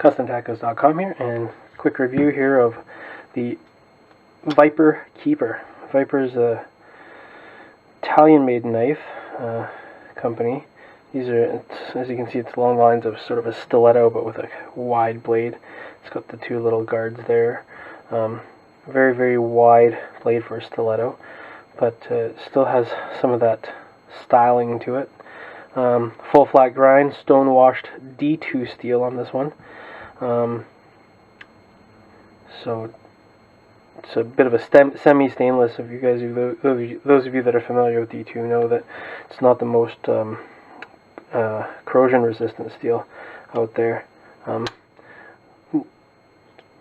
CustomTacos.com here, and quick review here of the Viper Keeper. Viper is a Italian-made knife company. These are, as you can see, it's along the lines of sort of a stiletto, but with a wide blade. It's got the two little guards there. Very, very wide blade for a stiletto, but still has some of that styling to it. Full flat grind, stone washed D2 steel on this one. So it's a bit of a semi-stainless. If you guys, those of you that are familiar with D2 know that it's not the most corrosion-resistant steel out there.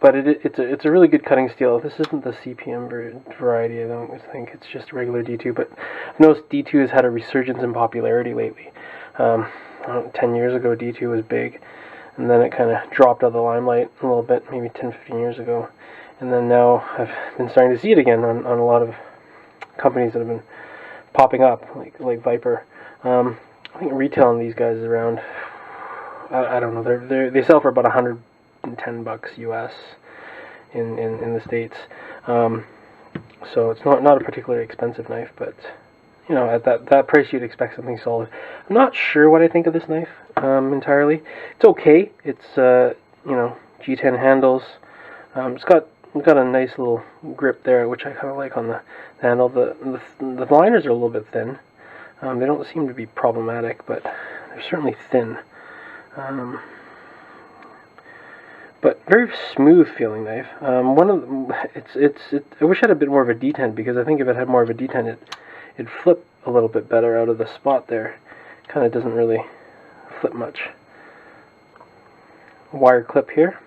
But it's a really good cutting steel. This isn't the CPM variety, I don't think. It's just regular D2. But I noticed D2 has had a resurgence in popularity lately. 10 years ago, D2 was big, and then it kind of dropped out of the limelight a little bit, maybe 10, 15 years ago. And then now I've been starting to see it again on a lot of companies that have been popping up, like Viper. I think retail on these guys is around, I don't know, they sell for about $110 US in the States. So it's not a particularly expensive knife, but you know, at that price you'd expect something solid. I'm not sure what I think of this knife entirely. It's okay. It's you know, G10 handles. It's got a nice little grip there, which I kind of like on the handle. The liners are a little bit thin. They don't seem to be problematic, but they're certainly thin. But very smooth feeling knife. I wish it had a bit more of a detent, because I think if it had more of a detent, it'd flip a little bit better out of the spot there. Kind of doesn't really flip much. Wire clip here,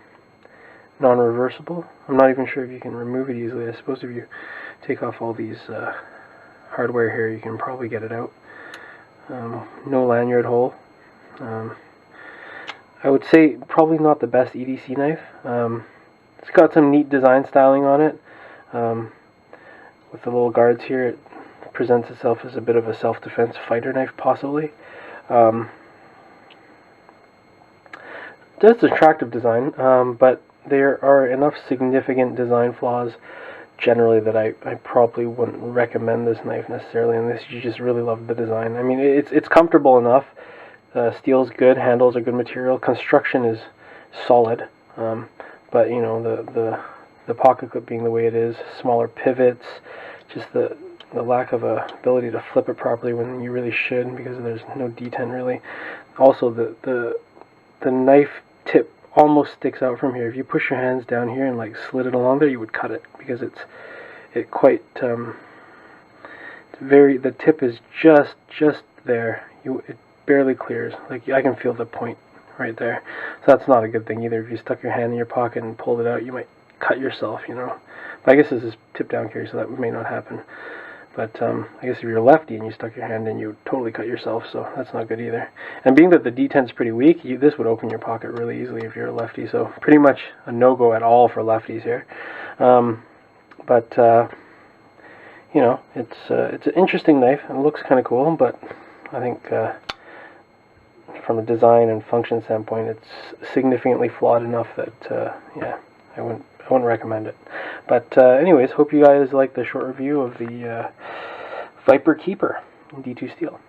non-reversible. I'm not even sure if you can remove it easily. I suppose if you take off all these hardware here, you can probably get it out. No lanyard hole. I would say probably not the best EDC knife. It's got some neat design styling on it. With the little guards here, it presents itself as a bit of a self-defense fighter knife, possibly. It's attractive design, but there are enough significant design flaws generally that I probably wouldn't recommend this knife necessarily, unless you just really love the design. I mean, it's comfortable enough. Steel's good, handles are good material, construction is solid, but you know, the pocket clip being the way it is, smaller pivots, just the lack of ability to flip it properly when you really should, because there's no detent really. Also, the knife tip almost sticks out from here. If you push your hands down here and like slid it along there, you would cut it, because the tip is just there. It barely clears. Like, I can feel the point right there. So that's not a good thing either. If you stuck your hand in your pocket and pulled it out, you might cut yourself, you know. But I guess this is tip down carry, so that may not happen. But I guess if you're a lefty and you stuck your hand in, you would totally cut yourself, so that's not good either. And being that the detent's pretty weak, this would open your pocket really easily if you're a lefty, so pretty much a no-go at all for lefties here. You know, it's an interesting knife. It looks kind of cool, but I think from a design and function standpoint, it's significantly flawed enough that yeah, I wouldn't recommend it. But anyways, hope you guys like the short review of the Viper Keeper in D2 steel.